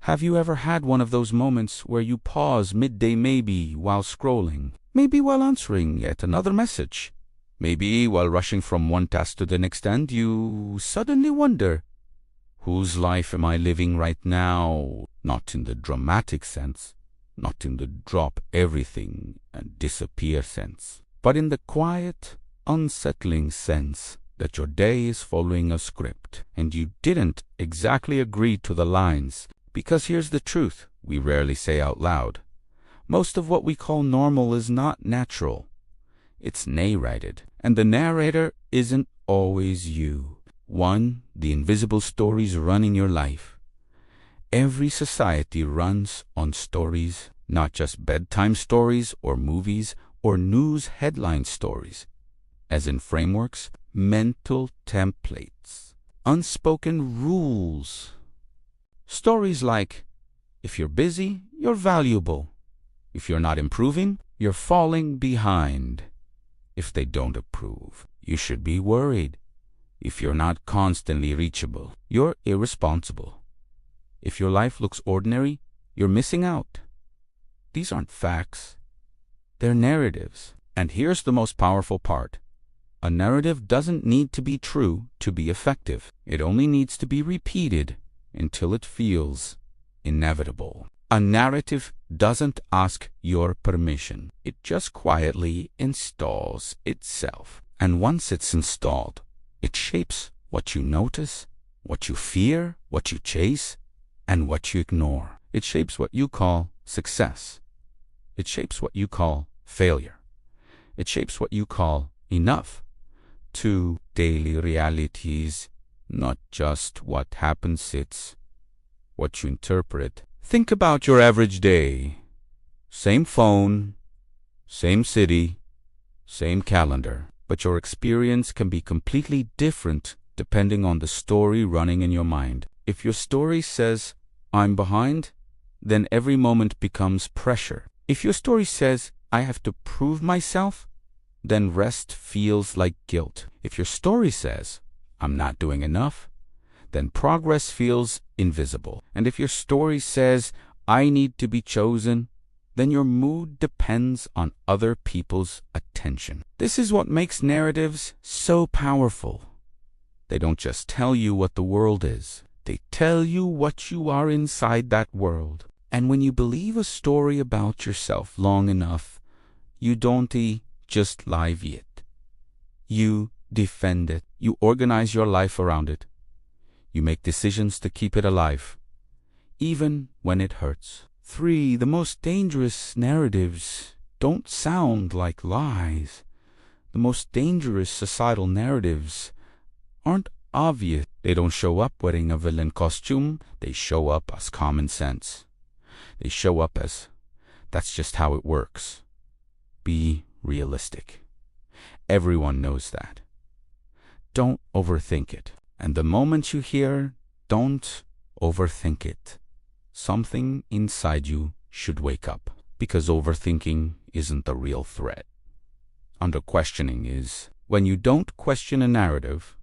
Have you ever had one of those moments where you pause midday, maybe while scrolling, maybe while answering yet another message, maybe while rushing from one task to the next, and you suddenly wonder, whose life am I living right now? Not in the dramatic sense, not in the drop everything and disappear sense, but in the quiet, unsettling sense that your day is following a script and you didn't exactly agree to the lines. Because here's the truth we rarely say out loud. Most of what we call normal is not natural. It's narrated. And the narrator isn't always you. One, the invisible stories running your life. Every society runs on stories, not just bedtime stories or movies or news headline stories, as in frameworks, mental templates, unspoken rules. Stories like, if you're busy, you're valuable. If you're not improving, you're falling behind. If they don't approve, you should be worried. If you're not constantly reachable, you're irresponsible. If your life looks ordinary, you're missing out. These aren't facts. They're narratives. And here's the most powerful part. A narrative doesn't need to be true to be effective. It only needs to be repeated until it feels inevitable. A narrative doesn't ask your permission. It just quietly installs itself. And once it's installed, it shapes what you notice, what you fear, what you chase, and what you ignore. It shapes what you call success. It shapes what you call failure. It shapes what you call enough. To daily realities, not just what happens, it's what you interpret. Think about your average day. Same phone, same city, same calendar. But your experience can be completely different depending on the story running in your mind. If your story says, I'm behind, then every moment becomes pressure. If your story says, I have to prove myself, then rest feels like guilt. If your story says, I'm not doing enough, then progress feels invisible. And if your story says, I need to be chosen, then your mood depends on other people's attention. This is what makes narratives so powerful. They don't just tell you what the world is. They tell you what you are inside that world. And when you believe a story about yourself long enough, you don't just live it. You defend it. You organize your life around it. You make decisions to keep it alive, even when it hurts. 3. The most dangerous narratives don't sound like lies. The most dangerous societal narratives aren't obvious. They don't show up wearing a villain costume. They show up as common sense. They show up as, that's just how it works. Be realistic. Everyone knows that. Don't overthink it. And the moment you hear, don't overthink it, something inside you should wake up. Because overthinking isn't the real threat. Under questioning is, when you don't question a narrative,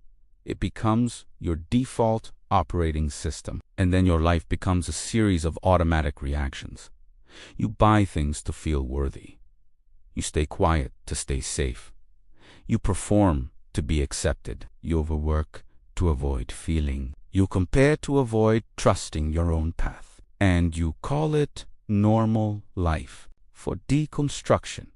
it becomes your default operating system. And then your life becomes a series of automatic reactions. You buy things to feel worthy. You stay quiet to stay safe. You perform to be accepted. You overwork to avoid feeling. You compare to avoid trusting your own path. And you call it normal life. For deconstruction,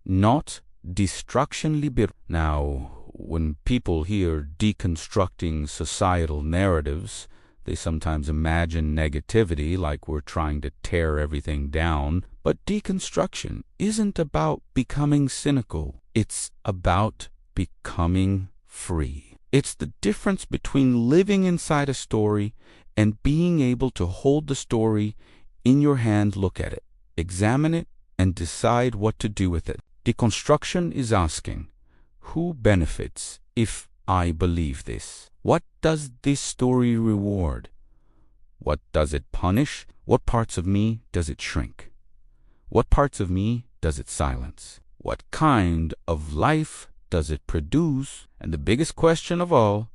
not destruction liber. Now, when people hear deconstructing societal narratives, they sometimes imagine negativity, like we're trying to tear everything down. But deconstruction isn't about becoming cynical. It's about becoming free. It's the difference between living inside a story and being able to hold the story in your hand, look at it, examine it, and decide what to do with it. Deconstruction is asking, who benefits if I believe this? What does this story reward? What does it punish? What parts of me does it shrink? What parts of me does it silence? What kind of life does it produce? And the biggest question of all,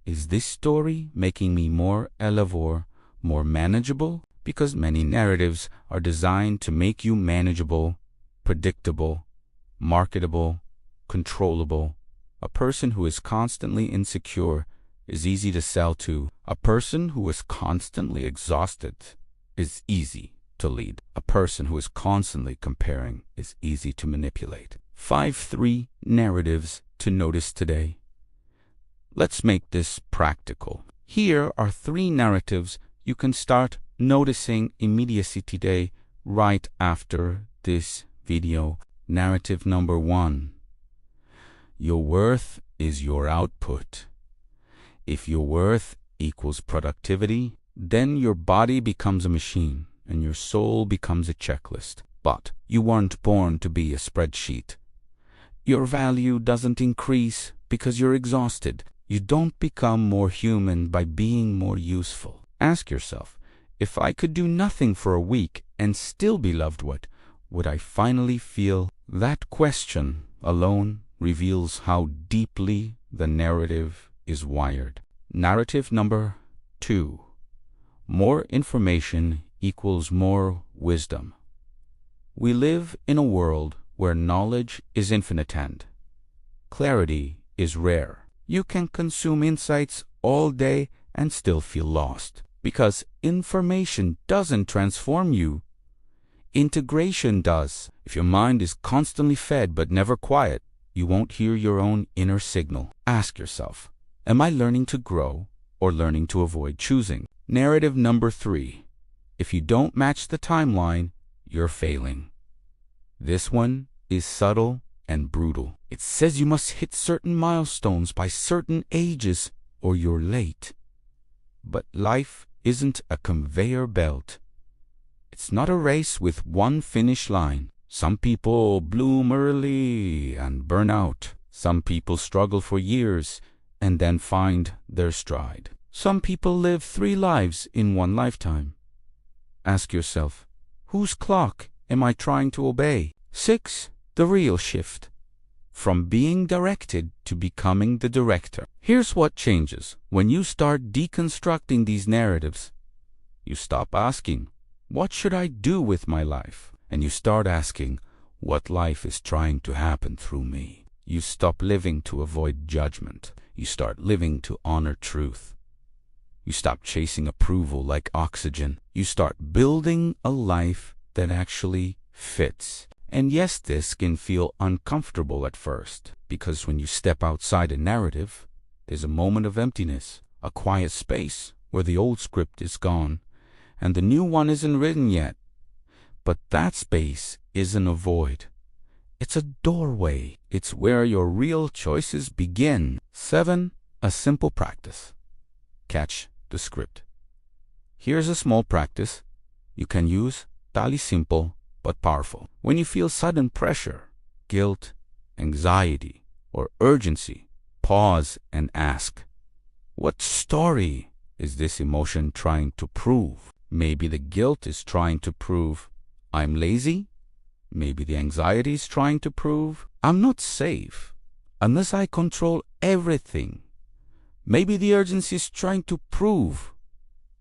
is this story making me more elevor, more manageable? Because many narratives are designed to make you manageable, predictable, marketable, controllable. A person who is constantly insecure is easy to sell to. A person who is constantly exhausted is easy to lead. A person who is constantly comparing is easy to manipulate. 3 narratives to notice today. Let's make this practical. Here are 3 narratives you can start noticing immediacy today right after this video. Narrative number 1. Your worth is your output. If your worth equals productivity, then your body becomes a machine and your soul becomes a checklist. But you weren't born to be a spreadsheet. Your value doesn't increase because you're exhausted. You don't become more human by being more useful. Ask yourself, if I could do nothing for a week and still be loved, what would I finally feel? That question alone reveals how deeply the narrative is wired. Narrative number 2. More information equals more wisdom. We live in a world where knowledge is infinite and clarity is rare. You can consume insights all day and still feel lost because information doesn't transform you. Integration does. If your mind is constantly fed but never quiet, you won't hear your own inner signal. Ask yourself, am I learning to grow or learning to avoid choosing? Narrative number 3. If you don't match the timeline, you're failing. This one is subtle and brutal. It says you must hit certain milestones by certain ages or you're late. But life isn't a conveyor belt. It's not a race with one finish line. Some people bloom early and burn out. Some people struggle for years and then find their stride. Some people live 3 lives in one lifetime. Ask yourself, whose clock am I trying to obey? 6. The real shift. From being directed to becoming the director. Here's what changes. When you start deconstructing these narratives, you stop asking, what should I do with my life? And you start asking, what life is trying to happen through me? You stop living to avoid judgment. You start living to honor truth. You stop chasing approval like oxygen. You start building a life that actually fits. And yes, this can feel uncomfortable at first, because when you step outside a narrative, there's a moment of emptiness, a quiet space where the old script is gone and the new one isn't written yet. But that space isn't a void. It's a doorway. It's where your real choices begin. 7. A simple practice. Catch the script. Here's a small practice you can use. Tali simple but powerful. When you feel sudden pressure, guilt, anxiety, or urgency, pause and ask, what story is this emotion trying to prove? Maybe the guilt is trying to prove I'm lazy. Maybe the anxiety is trying to prove I'm not safe unless I control everything. Maybe the urgency is trying to prove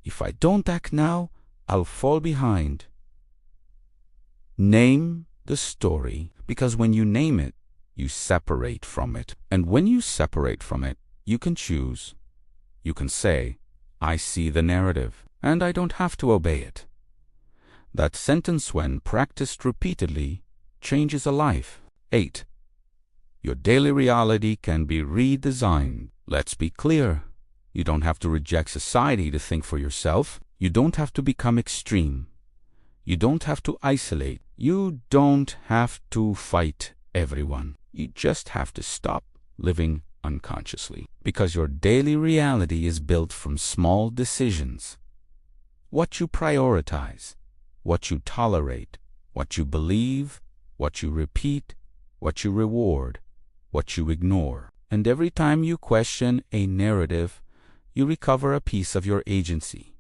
if I don't act now, I'll fall behind. Name the story, because when you name it, you separate from it. And when you separate from it, you can choose. You can say, I see the narrative, and I don't have to obey it. That sentence, when practiced repeatedly, changes a life. 8. Your daily reality can be redesigned. Let's be clear. You don't have to reject society to think for yourself. You don't have to become extreme. You don't have to isolate. You don't have to fight everyone. You just have to stop living unconsciously. Because your daily reality is built from small decisions. What you prioritize, what you tolerate, what you believe, what you repeat, what you reward, what you ignore. And every time you question a narrative, you recover a piece of your agency.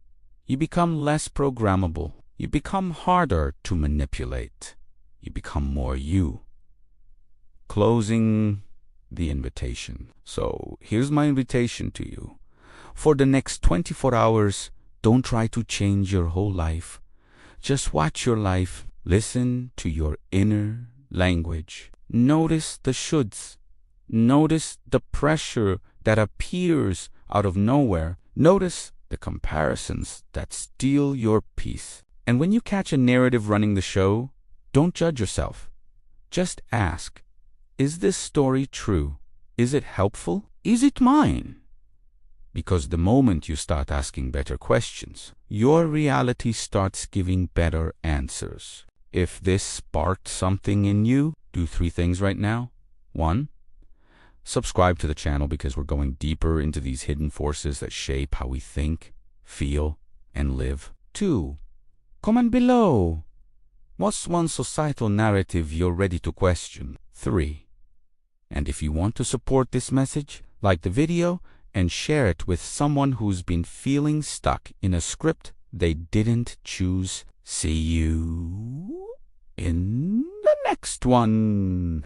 You become less programmable. You become harder to manipulate. You become more you. Closing the invitation. So here's my invitation to you. For the next 24 hours, Don't try to change your whole life. Just watch your life. Listen to your inner language. Notice the shoulds. Notice the pressure that appears out of nowhere. Notice the comparisons that steal your peace. And when you catch a narrative running the show, don't judge yourself. Just ask, is this story true? Is it helpful? Is it mine? Because the moment you start asking better questions, your reality starts giving better answers. If this sparked something in you, do 3 things right now. 1, subscribe to the channel because we're going deeper into these hidden forces that shape how we think, feel, and live. 2, comment below. What's one societal narrative you're ready to question? 3, and if you want to support this message, like the video and share it with someone who's been feeling stuck in a script they didn't choose. See you in the next one.